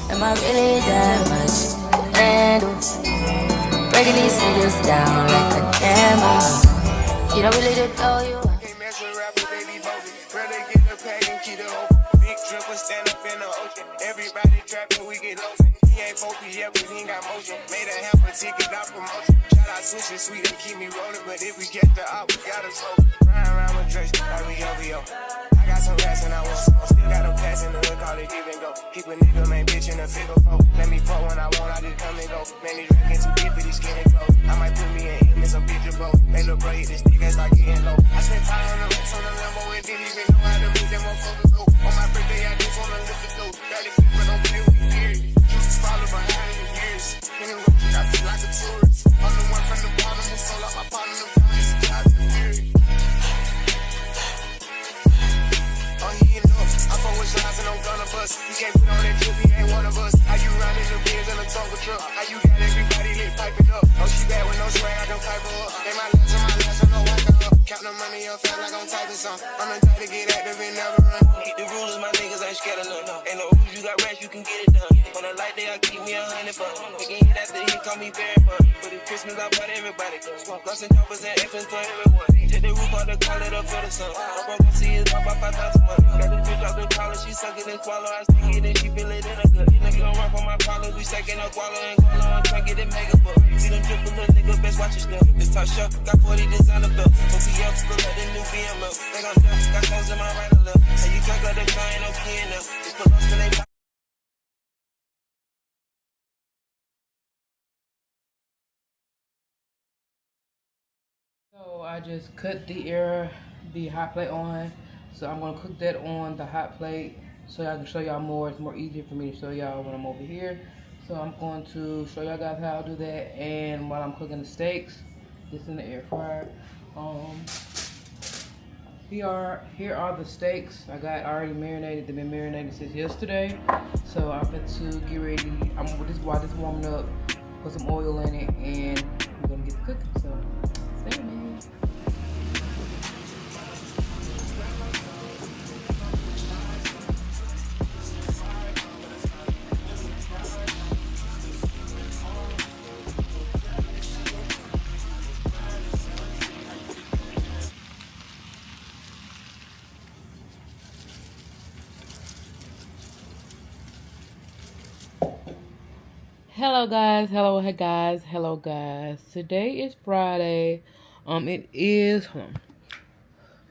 Am I really that much? And breaking these niggas down like a demo. You don't really know you. Can't mess with rappers, they be bogus. Rather get the pack and keep it open. Big dripper stand up in the ocean. Everybody trapping, we get lotion. He ain't focused yet, but he ain't got motion. Made a half a ticket, not promotion. Shout out Sushi Sweet, and keep me rolling. But if we get the op, we gotta slow. Ryan around with Drake, like we OVO. I got some rats and I want some. Still got a pass in the hood, call it give and go. Keep a nigga, man, bitch in a figure four. Let me fuck when I want, I just come and go. Man, these drinking too deep for these skinny clothes. I might put me in him in some picture, bro. They look bro, hit this stick and start getting low. I spent time on the rats on the Lambo and didn't even know how to make them motherfuckers go. On my birthday, I just wanna lift the dough. Barely fit, but don't play with me, period. You just follow behind in the years. In the road, I feel like a tourist. I'm the one from the bottom who sold out my partner, the promise to God, the period. Oh, he ain't enough. I fuck with shots and I'm gonna bust. You can't put on that drip, he ain't one of us. How you riding the beers in a Tonka truck? How you got everybody lit piping up? Oh, she bad with no swag, I can pipe her up. They my last, I know I can up. Count the money up, feel like I'm typing some. I'm the type to get active and never run. Keep the rules, my niggas ain't scared of none. Ain't no rules, you got rats, you can get it done. On a light day, I keep me 100 bucks. We can hit after he call me very fun. For the Christmas, I bought everybody. Plus and choppers and infants for everyone. Take the roof out the collar, up for the sun. I'm broke, see his pop out 5,000 money. Got the bitch out the collar, she suck it and swallow. I stick it and she feel it in a gut. Nigga don't rock on my collar, we stacking up guala and guala. I'm trying to get it mega book. See them drip with the nigga, best watch your step. This top shelf, got 40 designer belt. OPF, still at the new BMW. They gon' dump, got clothes in my right or left. And you drink like the car, ain't no key in them. Just put us in they. So I just cut the hot plate on. So I'm gonna cook that on the hot plate so I can show y'all more. It's more easier for me to show y'all when I'm over here. So I'm going to show y'all guys how I do that. And while I'm cooking the steaks, it's in the air fryer. Um, here are the steaks I got already marinated. They've been marinated since yesterday. So I'm going to get ready. I'm gonna just while this warming up, put some oil in it, and we're gonna get to cooking. So stay tuned. Hello guys, hello guys. Today is Friday. It is. Hold on.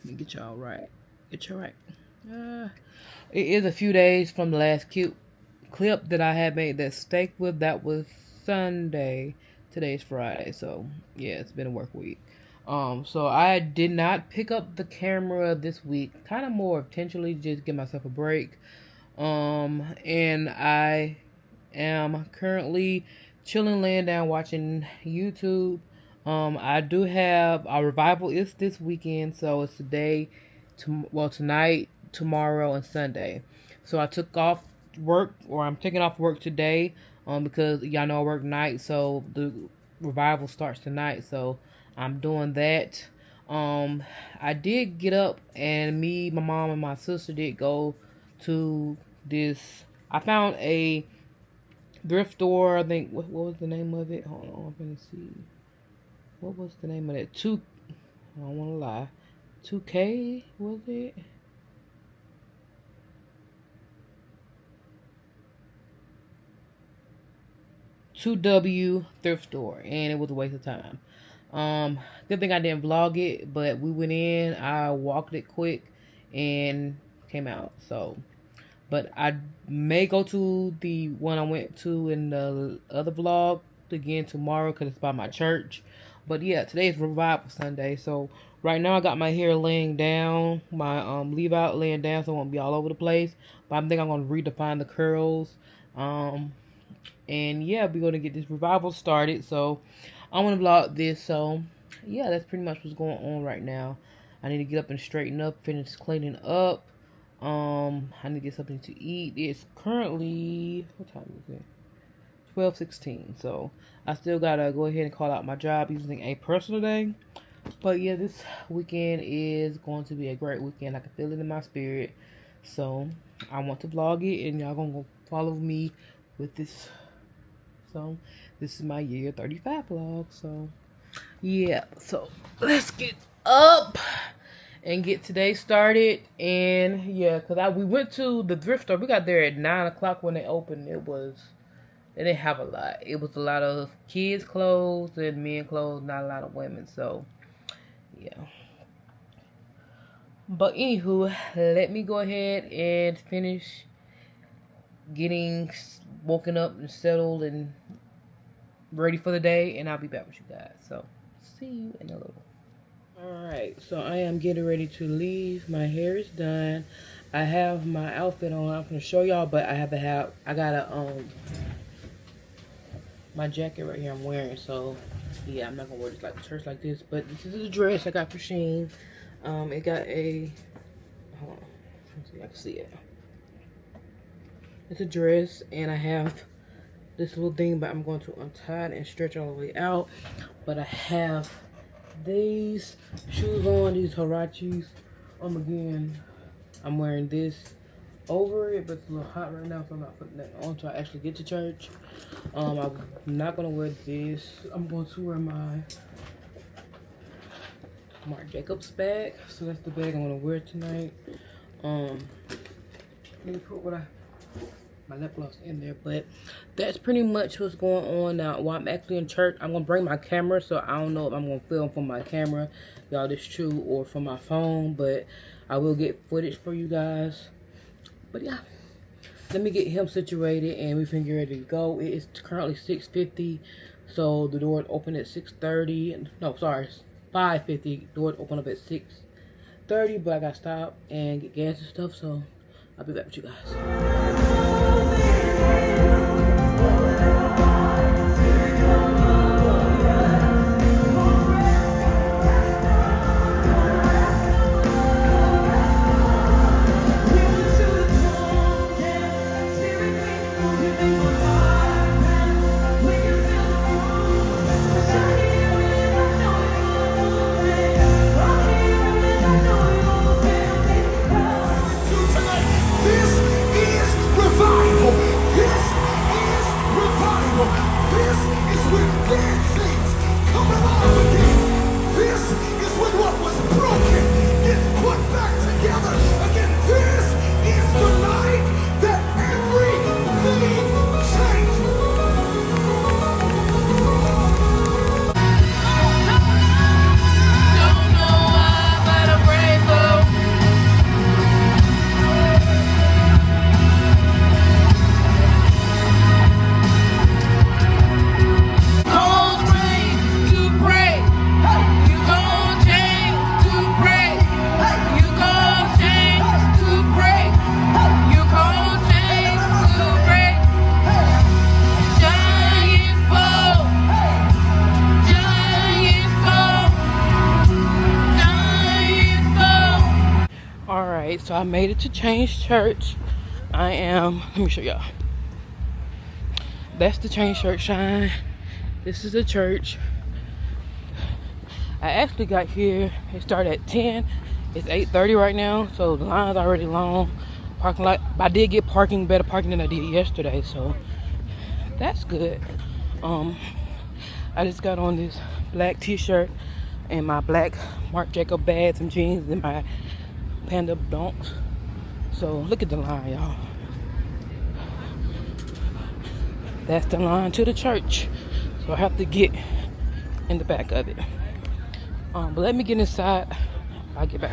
Let me get y'all right. Get you right. It is a few days from the last cute clip that I had made that steak with. That was Sunday. Today's Friday, so yeah, it's been a work week. So I did not pick up the camera this week. Kind of more intentionally, just give myself a break. And I am currently chilling, laying down, watching YouTube. I do have our revival is this weekend, so it's today, tonight, tomorrow, and Sunday. So I took off work, or I'm taking off work today, because y'all know I work night, so the revival starts tonight. So I'm doing that. I did get up, and me, my mom, and my sister did go to this. I found a thrift store. I think what was the name of it? Hold on, I'm gonna see. What was the name of it? I don't want to lie. 2K was it? 2W thrift store, and it was a waste of time. Good thing I didn't vlog it, but we went in. I walked it quick and came out. So, but I may go to the one I went to in the other vlog again tomorrow because it's by my church. But yeah, today is Revival Sunday. So right now I got my hair laying down, my leave out laying down, so it won't be all over the place. But I think I'm gonna redefine the curls. And yeah, we're gonna get this revival started. So I'm gonna vlog this. So yeah, that's pretty much what's going on right now. I need to get up and straighten up, finish cleaning up. I need to get something to eat. It's currently, what time is it? 12:16. So I still gotta go ahead and call out my job using a personal day. But yeah, this weekend is going to be a great weekend. I can feel it in my spirit. So I want to vlog it, and y'all gonna go follow me with this. So this is my year 35 vlog. So yeah, so let's get up and get today started. And yeah, because we went to the thrift store. We got there at 9 o'clock when they opened. They didn't have a lot. It was a lot of kids clothes and men clothes, not a lot of women. So yeah. But anywho, let me go ahead and finish getting woken up and settled and ready for the day, and I'll be back with you guys. So see you in a little. Alright, so I am getting ready to leave. My hair is done. I have my outfit on. I'm gonna show y'all, but I got my jacket right here I'm wearing. So yeah, I'm not gonna wear this like church like this, but this is a dress I got for Shein. It got a, hold on, let's see if I can see it. It's a dress, and I have this little thing, but I'm going to untie it and stretch all the way out. But I have these shoes on, these Huaraches. Again, I'm wearing this over it, but it's a little hot right now, so I'm not putting that on until I actually get to church. I'm not gonna wear this. I'm going to wear my Marc Jacobs bag. So that's the bag I'm gonna wear tonight. Let me put my lip gloss in there, but that's pretty much what's going on now. While I'm actually in church, I'm gonna bring my camera, so I don't know if I'm gonna film from my camera, y'all, this true, or from my phone, but I will get footage for you guys. But yeah, let me get him situated and we finna get ready to go. It is currently 6:50, so the door open at 6:30. No, sorry, 5:50. Doors open up at 6:30, but I gotta stop and get gas and stuff, so I'll be back with you guys. So I made it to Change Church. Let me show y'all. That's the Change Church sign. This is the church. I actually got here, it started at 10. It's 8:30 right now, so the line's already long. Parking lot, I did get better parking than I did yesterday, so that's good. I just got on this black t-shirt and my black Marc Jacobs bag, some jeans, and my Panda donks. So look at the line, y'all. That's the line to the church. So I have to get in the back of it. But let me get inside. I'll get back.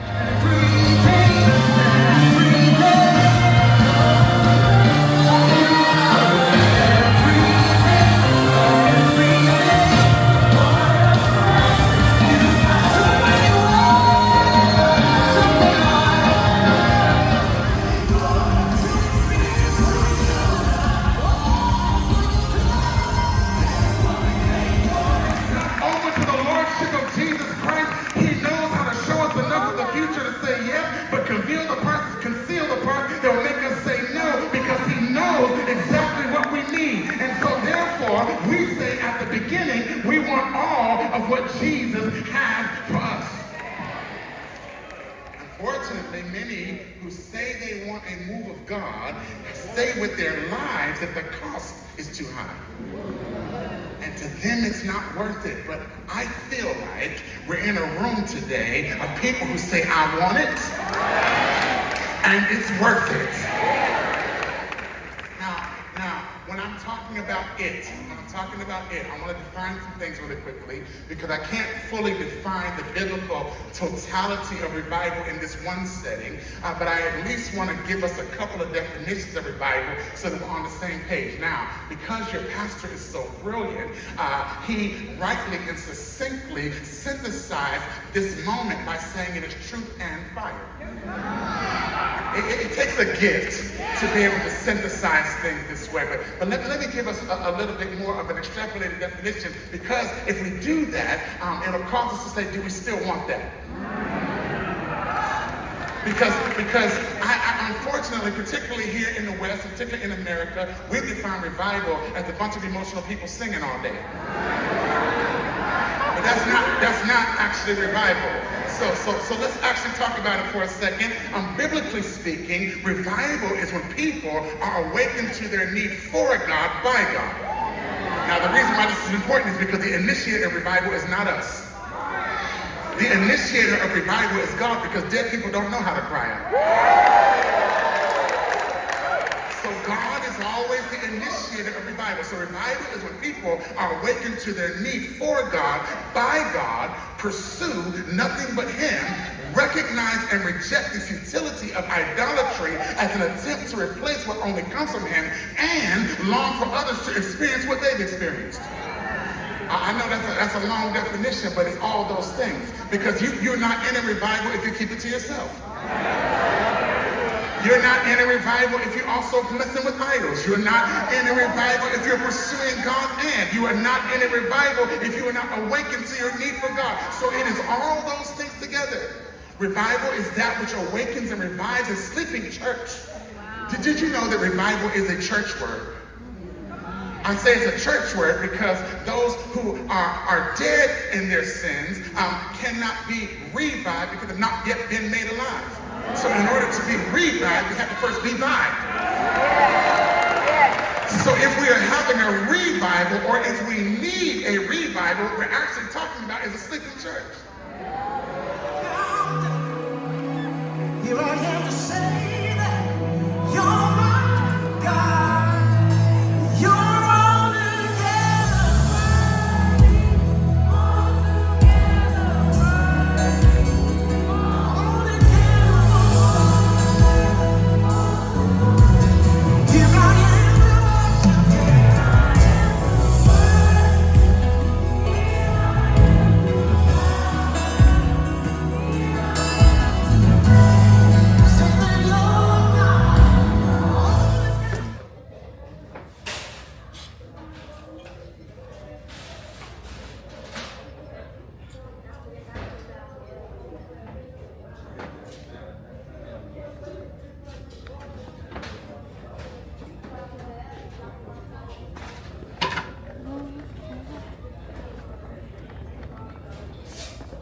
But conceal the unfortunately, many who say they want a move of God say with their lives that the cost is too high. And to them, it's not worth it. But I feel like we're in a room today of people who say, I want it, and it's worth it. Now, when I'm talking about it, I want to define some things really quickly because I can't fully define the biblical totality of revival in this one setting, but I at least want to give us a couple of definitions of revival so that we're on the same page. Now, because your pastor is so brilliant, he rightly and succinctly synthesized this moment by saying it is truth and fire. It takes a gift to be able to synthesize things this way, but let me give us a little bit more of an extrapolated definition, because if we do that, it'll cause us to say, do we still want that? Because I unfortunately, particularly here in the West, particularly in America, we define revival as a bunch of emotional people singing all day. But that's not actually revival. So let's actually talk about it for a second. Biblically speaking, revival is when people are awakened to their need for God by God. Now, the reason why this is important is because the initiator of revival is not us. The initiator of revival is God, because dead people don't know how to cry out. So God is always the initiator of revival. So revival is when people are awakened to their need for God, by God, pursue nothing but Him, recognize and reject the futility of idolatry as an attempt to replace what only comes from Him, and long for others to experience what they've experienced. I know that's a long definition, but it's all those things. Because you're not in a revival if you keep it to yourself. You're not in a revival if you're also messing with idols. You're not in a revival if you're pursuing God, and you are not in a revival if you are not awakened to your need for God. So it is all those things together. Revival is that which awakens and revives a sleeping church. Did you know that revival is a church word? I say it's a church word because those who are dead in their sins cannot be revived because they've not yet been made alive. So in order to be revived, we have to first be vived. So if we are having a revival, or if we need a revival, what we're actually talking about is a sleeping church. Here I am to say that you're my God. You're all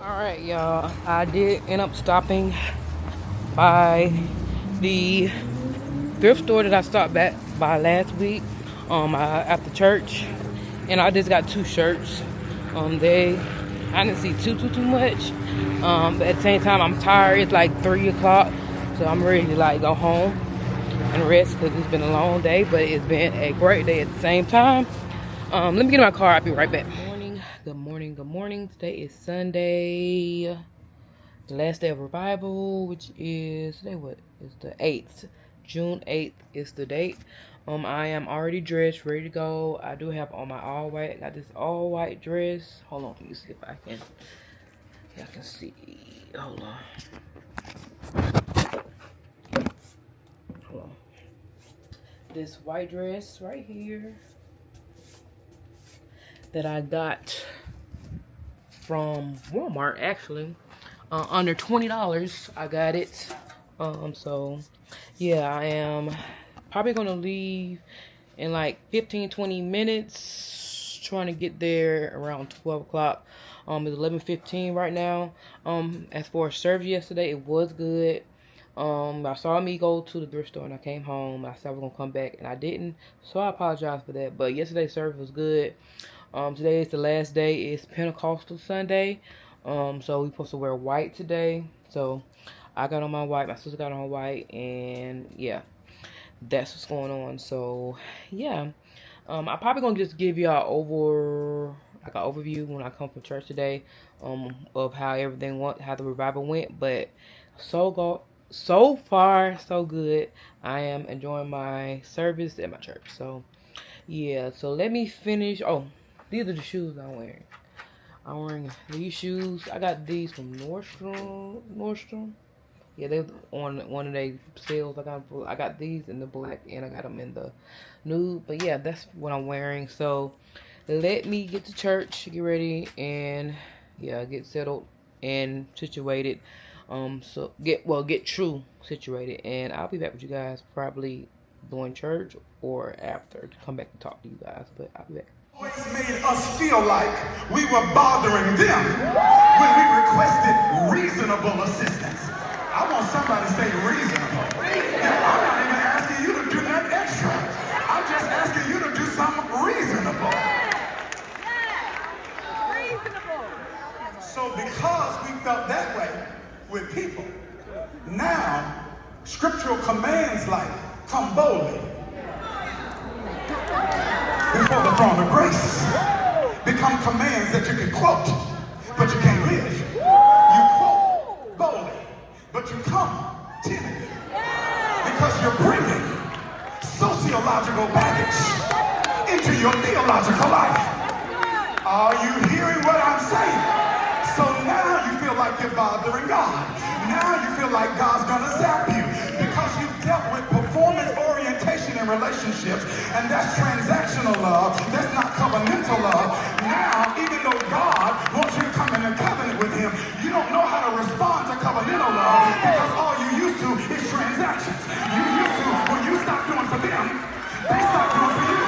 Alright, y'all, I did end up stopping by the thrift store that I stopped by last week after church, and I just got 2 shirts. I didn't see too much, but at the same time I'm tired. It's like 3 o'clock, so I'm ready to like go home and rest because it's been a long day, but it's been a great day at the same time. Let me get in my car. I'll be right back. Good morning. Today is Sunday, the last day of revival, which is today. What is the 8th? June 8th is the date. I am already dressed, ready to go. I do have on my all white. I got this all white dress. Hold on, let me see if I can. Y'all can see. Hold on. This white dress right here that I got from Walmart, actually, under $20. I got it. So yeah, I am probably gonna leave in like 15-20 minutes, trying to get there around 12 o'clock. It's 11:15 right now. As for service yesterday, it was good. I saw me go to the thrift store and I came home. I said I was gonna come back and I didn't, so I apologize for that. But yesterday's service was good. Today is the last day. It's Pentecostal Sunday. So we supposed to wear white today. So I got on my white. My sister got on her white, and yeah, that's what's going on. So yeah, I probably gonna just give y'all like an overview when I come from church today, of how everything went, how the revival went. But so far so good. I am enjoying my service at my church. So yeah, so let me finish. Oh, these are the shoes I'm wearing. I'm wearing these shoes. I got these from Nordstrom. Yeah, they on one of their sales. I got these in the black and I got them in the nude. But yeah, that's what I'm wearing. So let me get to church, get ready, and yeah, get settled and situated. So get true situated, and I'll be back with you guys probably during church or after to come back and talk to you guys. But I'll be back. Always made us feel like we were bothering them when we requested reasonable assistance. I want somebody to say reasonable. I'm not even asking you to do nothing extra. I'm just asking you to do something reasonable. So because we felt that way with people, now scriptural commands like come boldly before the throne of grace become commands that you can quote, but you can't live. You quote boldly, but you come timid because you're bringing sociological baggage into your theological life. Are you hearing what I'm saying? So now you feel like you're bothering God. Now you feel like God's gonna zap you because you've dealt with performance orientation in relationships, and that's transactional love. That's not covenantal love. Now, even though God wants you to come in a covenant with Him, you don't know how to respond to covenantal love because all you used to is transactions. You used to, when you stop doing for them, they stop doing for you.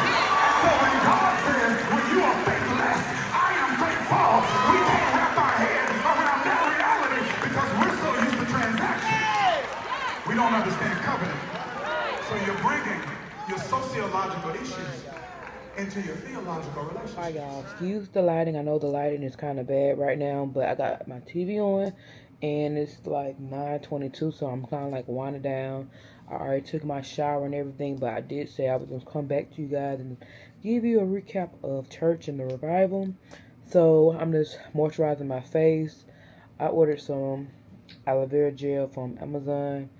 So when God says, when you are faithless, I am faithful, we can't wrap our head around that reality because we're so used to transactions. We don't understand covenant. So you're bringing your sociological issues into your theological relationships. Hi y'all, excuse the lighting. I know the lighting is kind of bad right now, but I got my TV on and it's like 9:22, so I'm kind of like winding down. I already took my shower and everything, but I did say I was going to come back to you guys and give you a recap of church and the revival. So I'm just moisturizing my face. I ordered some aloe vera gel from Amazon,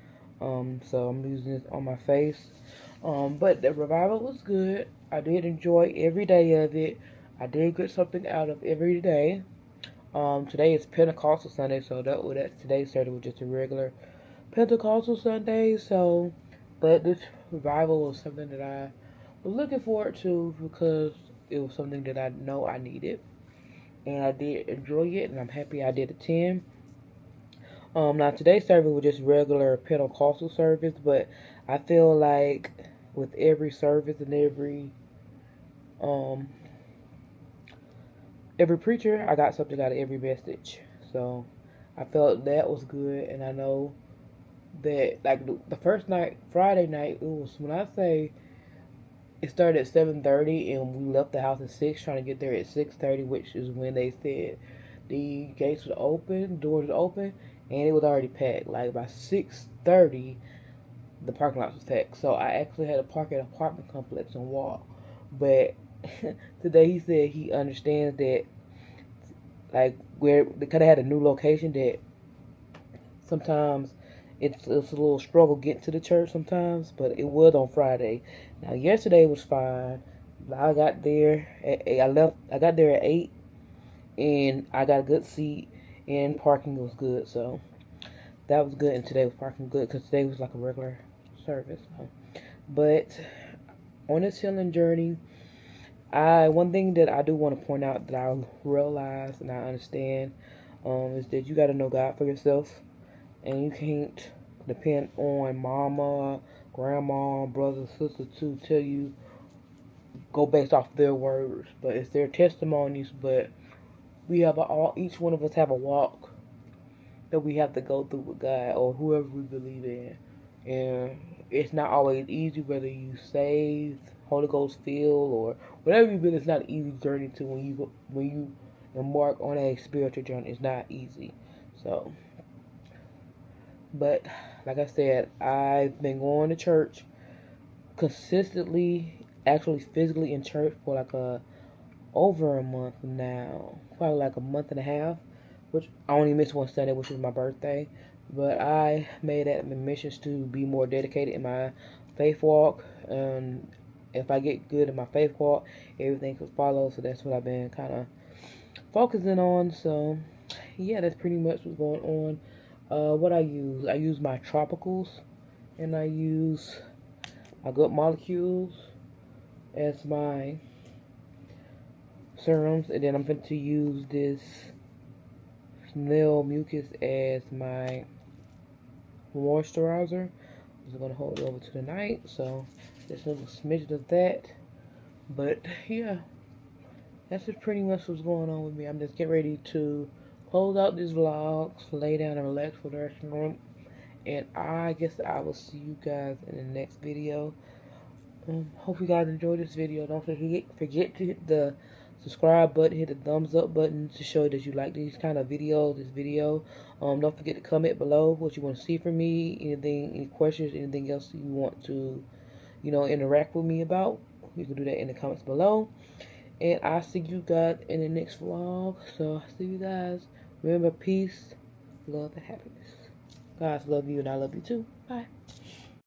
so I'm using this on my face. But the revival was good. I did enjoy every day of it. I did get something out of every day. Today is Pentecostal Sunday, so that's today's Saturday was just a regular Pentecostal Sunday. So, but this revival was something that I was looking forward to because it was something that I know I needed, and I did enjoy it, and I'm happy I did attend. Now today's service was just regular Pentecostal service, but I feel like with every service and every preacher, I got something out of every message. So I felt that was good, and I know that like the first night, Friday night, it was when I say it started at 7:30 and we left the house at 6, trying to get there at 6:30, which is when they said the gates were open, doors were open, and it was already packed. Like by 6:30, the parking lot was packed. So I actually had to park at an apartment complex and walk. But today he said he understands that, like, where they could have had a new location, that sometimes it's a little struggle getting to the church sometimes, but it was on Friday. Now yesterday was fine. I got there at 8. I got there at 8, and I got a good seat, and parking was good. So that was good, and today was parking good because today was like a regular service. So. But on this healing journey, one thing that I do want to point out that I realize and I understand is that you got to know God for yourself, and you can't depend on mama, grandma, brother, sister to tell you, go based off their words, but it's their testimonies. But we have each one of us have a walk that we have to go through with God or whoever we believe in. And it's not always easy, whether you saved, Holy Ghost filled, or whatever you believe. It's not an easy journey to when you embark on a spiritual journey. It's not easy. So, but like I said, I've been going to church consistently, actually physically in church for like over a month now, probably like a month and a half, which I only missed one Sunday, which was my birthday. But I made that my missions to be more dedicated in my faith walk, and if I get good in my faith walk, everything could follow. So that's what I've been kind of focusing on. So yeah, that's pretty much what's going on. What I use my tropicals, and I use my good molecules as my serums, and then I'm going to use this snail mucus as my moisturizer. I'm just going to hold it over to the night, so just a little smidget of that. But yeah, that's just pretty much what's going on with me. I'm just getting ready to close out these vlogs, lay down and relax for the rest of the room, and I guess I will see you guys in the next video. Hope you guys enjoyed this video. Don't forget to hit the subscribe button, hit the thumbs up button to show that you like these kind of videos, this video. Don't forget to comment below what you want to see from me, anything, any questions, anything else you want to, interact with me about. You can do that in the comments below. And I'll see you guys in the next vlog. So I'll see you guys. Remember, peace, love, and happiness. Guys love you, and I love you too. Bye.